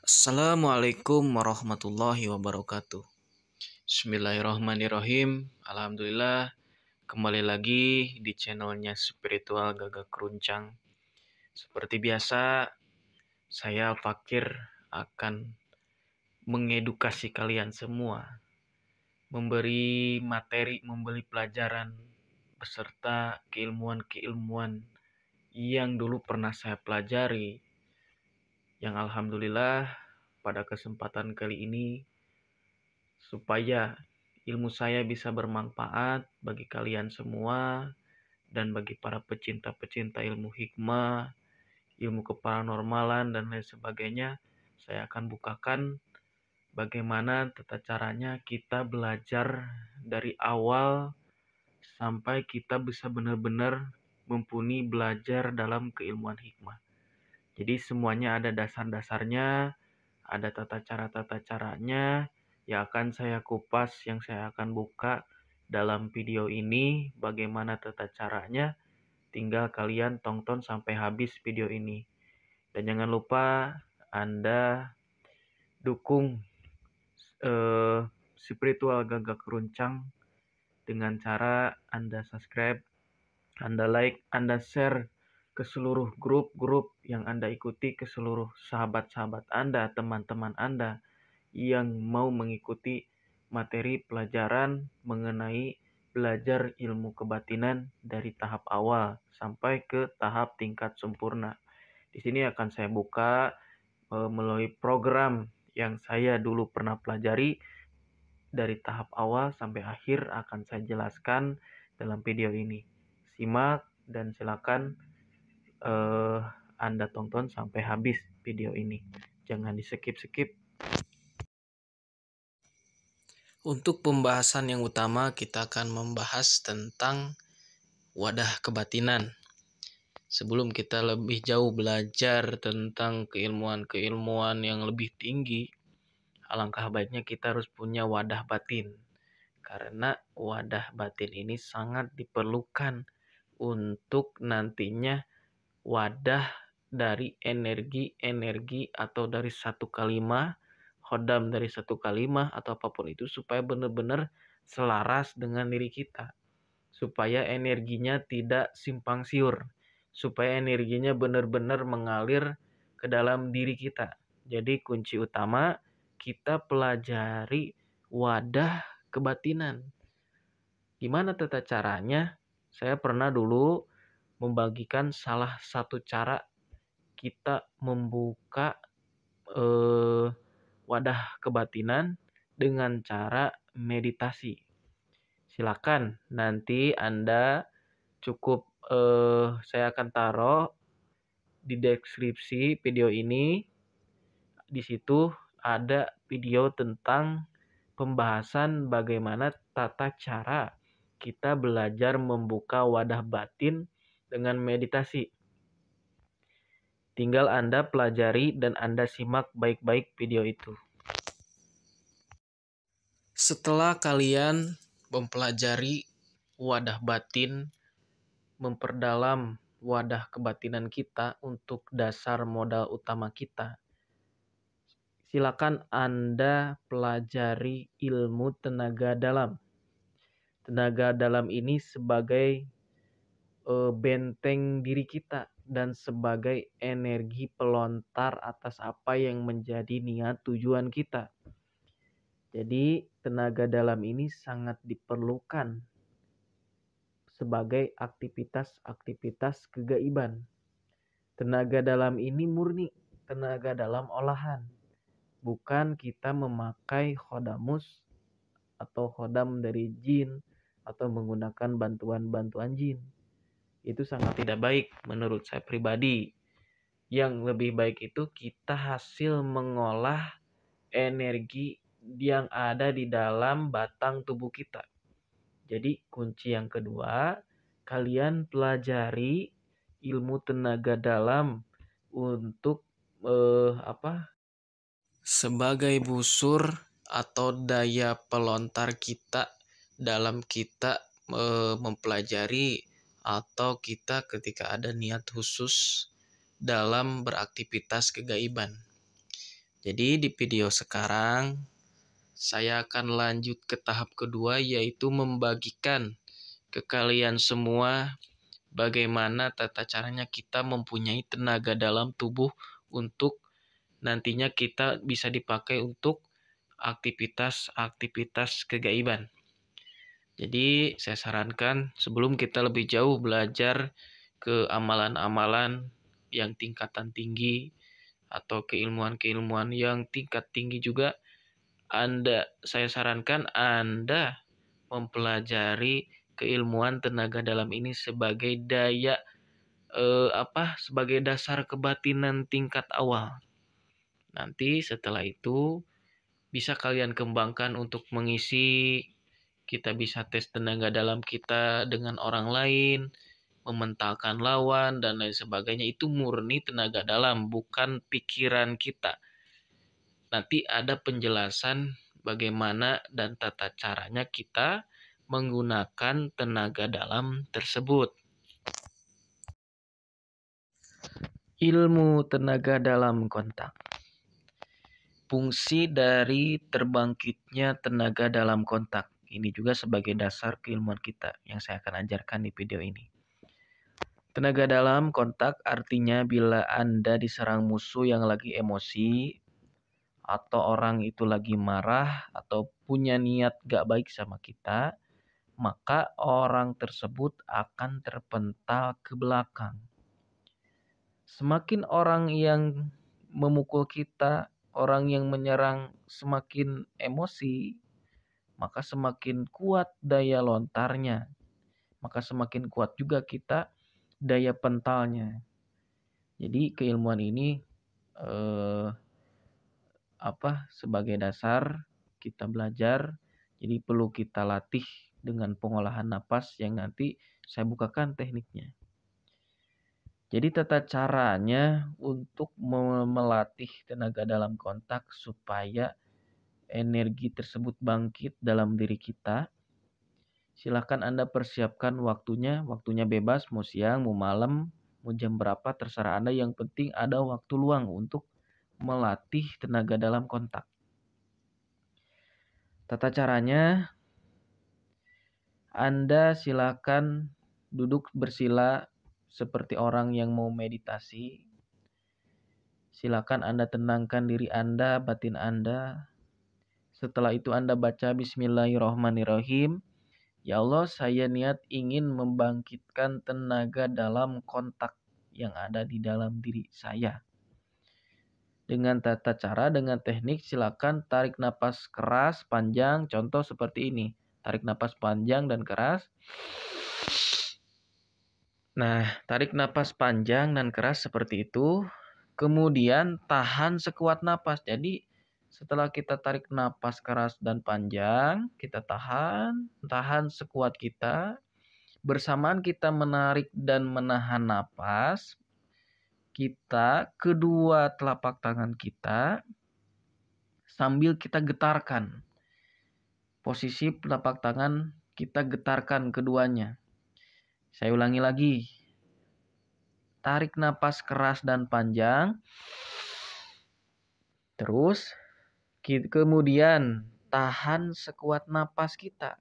Assalamualaikum warahmatullahi wabarakatuh. Bismillahirrahmanirrahim. Alhamdulillah, kembali lagi di channelnya Spiritual Gagak Keruncang. Seperti biasa, saya Fakir akan mengedukasi kalian semua, memberi materi, memberi pelajaran beserta keilmuan-keilmuan yang dulu pernah saya pelajari, yang alhamdulillah pada kesempatan kali ini supaya ilmu saya bisa bermanfaat bagi kalian semua dan bagi para pecinta-pecinta ilmu hikmah, ilmu keparanormalan dan lain sebagainya. Saya akan bukakan bagaimana tata caranya kita belajar dari awal sampai kita bisa benar-benar mumpuni belajar dalam keilmuan hikmah. Jadi semuanya ada dasar-dasarnya, ada tata caranya yang akan saya kupas, yang saya akan buka dalam video ini. Bagaimana tata caranya, tinggal kalian tonton sampai habis video ini. Dan jangan lupa Anda dukung Spiritual Gagak Keruncang dengan cara Anda subscribe, Anda like, Anda share ke seluruh grup-grup yang Anda ikuti, ke seluruh sahabat-sahabat Anda, teman-teman Anda yang mau mengikuti materi pelajaran mengenai belajar ilmu kebatinan dari tahap awal sampai ke tahap tingkat sempurna. Di sini akan saya buka melalui program yang saya dulu pernah pelajari dari tahap awal sampai akhir, akan saya jelaskan dalam video ini. Simak dan silakan Anda tonton sampai habis video ini. Jangan di-skip-skip. Untuk pembahasan yang utama, kita akan membahas tentang wadah kebatinan. Sebelum kita lebih jauh belajar tentang keilmuan-keilmuan yang lebih tinggi, alangkah baiknya kita harus punya wadah batin. Karena wadah batin ini sangat diperlukan untuk nantinya wadah dari energi-energi atau dari satu kalimah, khodam dari satu kalimah atau apapun itu, supaya benar-benar selaras dengan diri kita, supaya energinya tidak simpang siur, supaya energinya benar-benar mengalir ke dalam diri kita. Jadi kunci utama kita pelajari wadah kebatinan. Gimana tata caranya? Saya pernah dulu membagikan salah satu cara kita membuka wadah kebatinan dengan cara meditasi. Silakan nanti Anda cukup saya akan taruh di deskripsi video ini. Di situ ada video tentang pembahasan bagaimana tata cara kita belajar membuka wadah batin dengan meditasi. Tinggal Anda pelajari dan Anda simak baik-baik video itu. Setelah kalian mempelajari wadah batin, memperdalam wadah kebatinan kita untuk dasar modal utama kita, silakan Anda pelajari ilmu tenaga dalam. Tenaga dalam ini sebagai benteng diri kita dan sebagai energi pelontar atas apa yang menjadi niat tujuan kita. Jadi tenaga dalam ini sangat diperlukan sebagai aktivitas-aktivitas kegaiban. Tenaga dalam ini murni tenaga dalam olahan. Bukan kita memakai khodamus atau khodam dari jin atau menggunakan bantuan-bantuan jin. Itu sangat tidak baik menurut saya pribadi. Yang lebih baik itu kita hasil mengolah energi yang ada di dalam batang tubuh kita. Jadi kunci yang kedua, kalian pelajari ilmu tenaga dalam untuk sebagai busur atau daya pelontar kita dalam kita mempelajari atau kita ketika ada niat khusus dalam beraktivitas kegaiban. Jadi di video sekarang saya akan lanjut ke tahap kedua, yaitu membagikan ke kalian semua bagaimana tata caranya kita mempunyai tenaga dalam tubuh untuk nantinya kita bisa dipakai untuk aktivitas-aktivitas kegaiban. Jadi saya sarankan sebelum kita lebih jauh belajar ke amalan-amalan yang tingkatan tinggi atau keilmuan-keilmuan yang tingkat tinggi juga, saya sarankan Anda mempelajari keilmuan tenaga dalam ini sebagai sebagai dasar kebatinan tingkat awal. Nanti setelah itu bisa kalian kembangkan untuk mengisi, kita bisa tes tenaga dalam kita dengan orang lain, mementalkan lawan, dan lain sebagainya. Itu murni tenaga dalam, bukan pikiran kita. Nanti ada penjelasan bagaimana dan tata caranya kita menggunakan tenaga dalam tersebut. Ilmu tenaga dalam kontak. Fungsi dari terbangkitnya tenaga dalam kontak. Ini juga sebagai dasar keilmuan kita yang saya akan ajarkan di video ini. Tenaga dalam kontak artinya bila Anda diserang musuh yang lagi emosi, atau orang itu lagi marah, atau punya niat gak baik sama kita, maka orang tersebut akan terpental ke belakang. Semakin orang yang memukul kita, orang yang menyerang semakin emosi, maka semakin kuat daya lontarnya. Maka semakin kuat juga kita daya pentalnya. Jadi keilmuan ini sebagai dasar kita belajar. Jadi perlu kita latih dengan pengolahan napas yang nanti saya bukakan tekniknya. Jadi tata caranya untuk melatih tenaga dalam kontak supaya energi tersebut bangkit dalam diri kita. Silakan Anda persiapkan waktunya bebas, mau siang, mau malam, mau jam berapa, terserah Anda. Yang penting ada waktu luang untuk melatih tenaga dalam kontak. Tata caranya, Anda silakan duduk bersila seperti orang yang mau meditasi. Silakan Anda tenangkan diri Anda, batin Anda. Setelah itu Anda baca Bismillahirrahmanirrahim. Ya Allah, saya niat ingin membangkitkan tenaga dalam kontak yang ada di dalam diri saya. Dengan tata cara, dengan teknik, silakan tarik napas keras, panjang. Contoh seperti ini. Tarik napas panjang dan keras. Nah, tarik napas panjang dan keras seperti itu. Kemudian tahan sekuat napas. Jadi setelah kita tarik napas keras dan panjang, kita tahan sekuat kita. Bersamaan kita menarik dan menahan napas, kita kedua telapak tangan kita sambil kita getarkan. Posisi telapak tangan kita getarkan keduanya. Saya ulangi lagi. Tarik napas keras dan panjang. Terus kemudian tahan sekuat napas kita.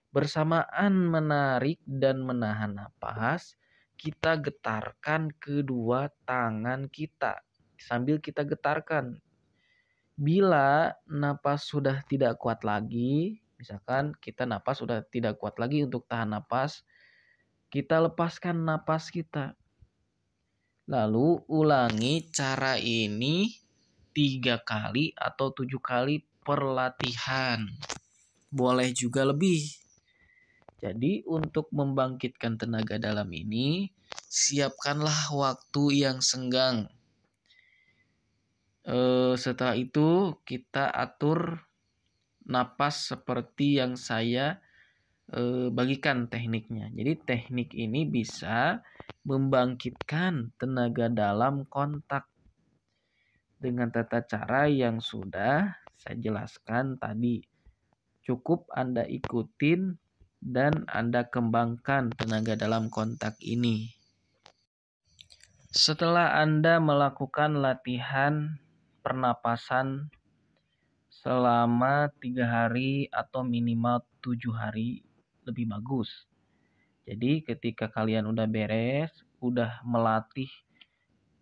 Bersamaan menarik dan menahan napas, kita getarkan kedua tangan kita. Sambil kita getarkan. Bila napas sudah tidak kuat lagi, misalkan kita napas sudah tidak kuat lagi untuk tahan napas, kita lepaskan napas kita. Lalu ulangi cara ini 3 kali atau 7 kali per latihan. Boleh juga lebih. Jadi untuk membangkitkan tenaga dalam ini, siapkanlah waktu yang senggang. Setelah itu kita atur napas seperti yang saya bagikan tekniknya. Jadi teknik ini bisa membangkitkan tenaga dalam kontak dengan tata cara yang sudah saya jelaskan tadi. Cukup Anda ikutin dan Anda kembangkan tenaga dalam kontak ini. Setelah Anda melakukan latihan pernapasan selama 3 hari atau minimal 7 hari lebih bagus. Jadi ketika kalian udah beres, udah melatih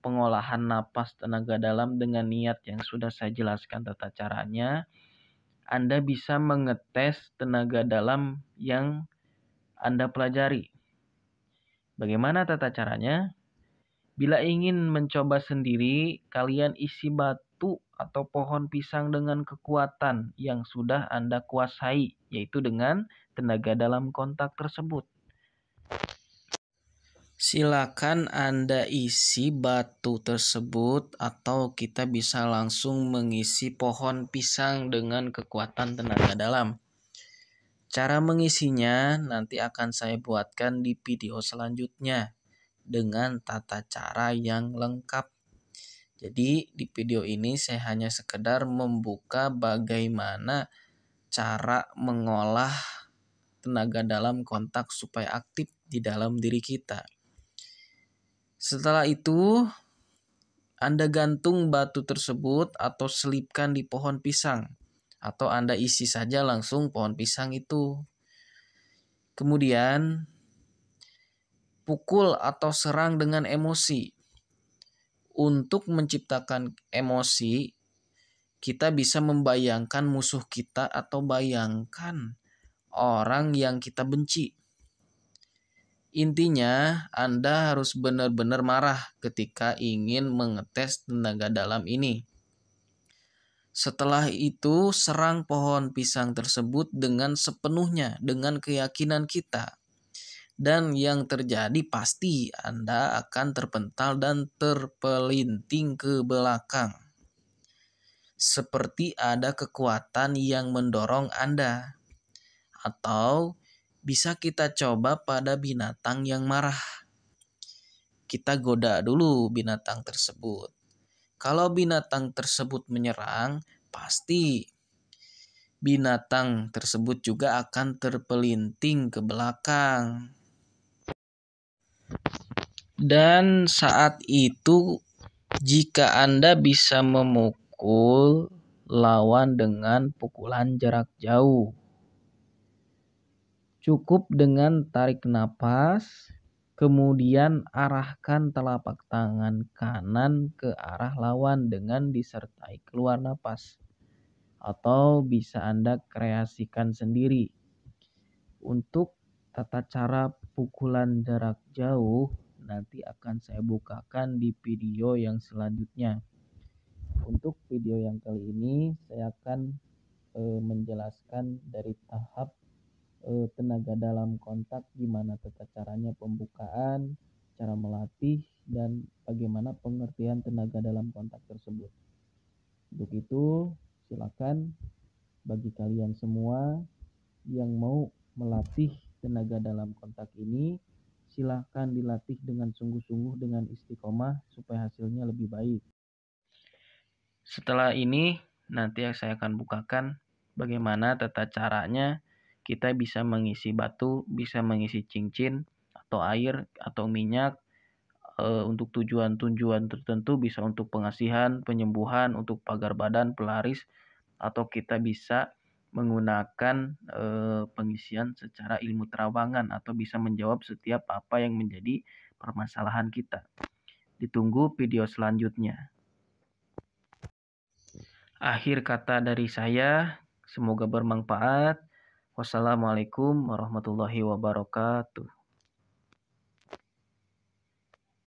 pengolahan napas tenaga dalam dengan niat yang sudah saya jelaskan tata caranya, Anda bisa mengetes tenaga dalam yang Anda pelajari. Bagaimana tata caranya? Bila ingin mencoba sendiri, kalian isi batu atau pohon pisang dengan kekuatan yang sudah Anda kuasai, yaitu dengan tenaga dalam kontak tersebut. Silakan Anda isi batu tersebut atau kita bisa langsung mengisi pohon pisang dengan kekuatan tenaga dalam. Cara mengisinya nanti akan saya buatkan di video selanjutnya dengan tata cara yang lengkap. Jadi di video ini saya hanya sekedar membuka bagaimana cara mengolah tenaga dalam kontak supaya aktif di dalam diri kita. Setelah itu, Anda gantung batu tersebut atau selipkan di pohon pisang. Atau Anda isi saja langsung pohon pisang itu. Kemudian, pukul atau serang dengan emosi. Untuk menciptakan emosi, kita bisa membayangkan musuh kita atau bayangkan orang yang kita benci. Intinya, Anda harus benar-benar marah ketika ingin mengetes tenaga dalam ini. Setelah itu, serang pohon pisang tersebut dengan sepenuhnya, dengan keyakinan kita. Dan yang terjadi pasti Anda akan terpental dan terpelinting ke belakang. Seperti ada kekuatan yang mendorong Anda. Atau bisa kita coba pada binatang yang marah. Kita goda dulu binatang tersebut. Kalau binatang tersebut menyerang, pasti binatang tersebut juga akan terpelinting ke belakang. Dan saat itu, jika Anda bisa memukul lawan dengan pukulan jarak jauh, cukup dengan tarik napas, kemudian arahkan telapak tangan kanan ke arah lawan dengan disertai keluar napas. Atau bisa Anda kreasikan sendiri. Untuk tata cara pukulan jarak jauh, nanti akan saya bukakan di video yang selanjutnya. Untuk video yang kali ini, saya akan menjelaskan dari tahap tenaga dalam kontak, gimana tata caranya pembukaan, cara melatih, dan bagaimana pengertian tenaga dalam kontak tersebut. Untuk itu, silakan bagi kalian semua yang mau melatih tenaga dalam kontak ini, silakan dilatih dengan sungguh-sungguh, dengan istiqomah supaya hasilnya lebih baik. Setelah ini, nanti saya akan bukakan bagaimana tata caranya kita bisa mengisi batu, bisa mengisi cincin atau air atau minyak untuk tujuan-tujuan tertentu, bisa untuk pengasihan, penyembuhan, untuk pagar badan, pelaris, atau kita bisa menggunakan pengisian secara ilmu terawangan atau bisa menjawab setiap apa yang menjadi permasalahan kita. Ditunggu video selanjutnya. Akhir kata dari saya, semoga bermanfaat. Wassalamualaikum warahmatullahi wabarakatuh.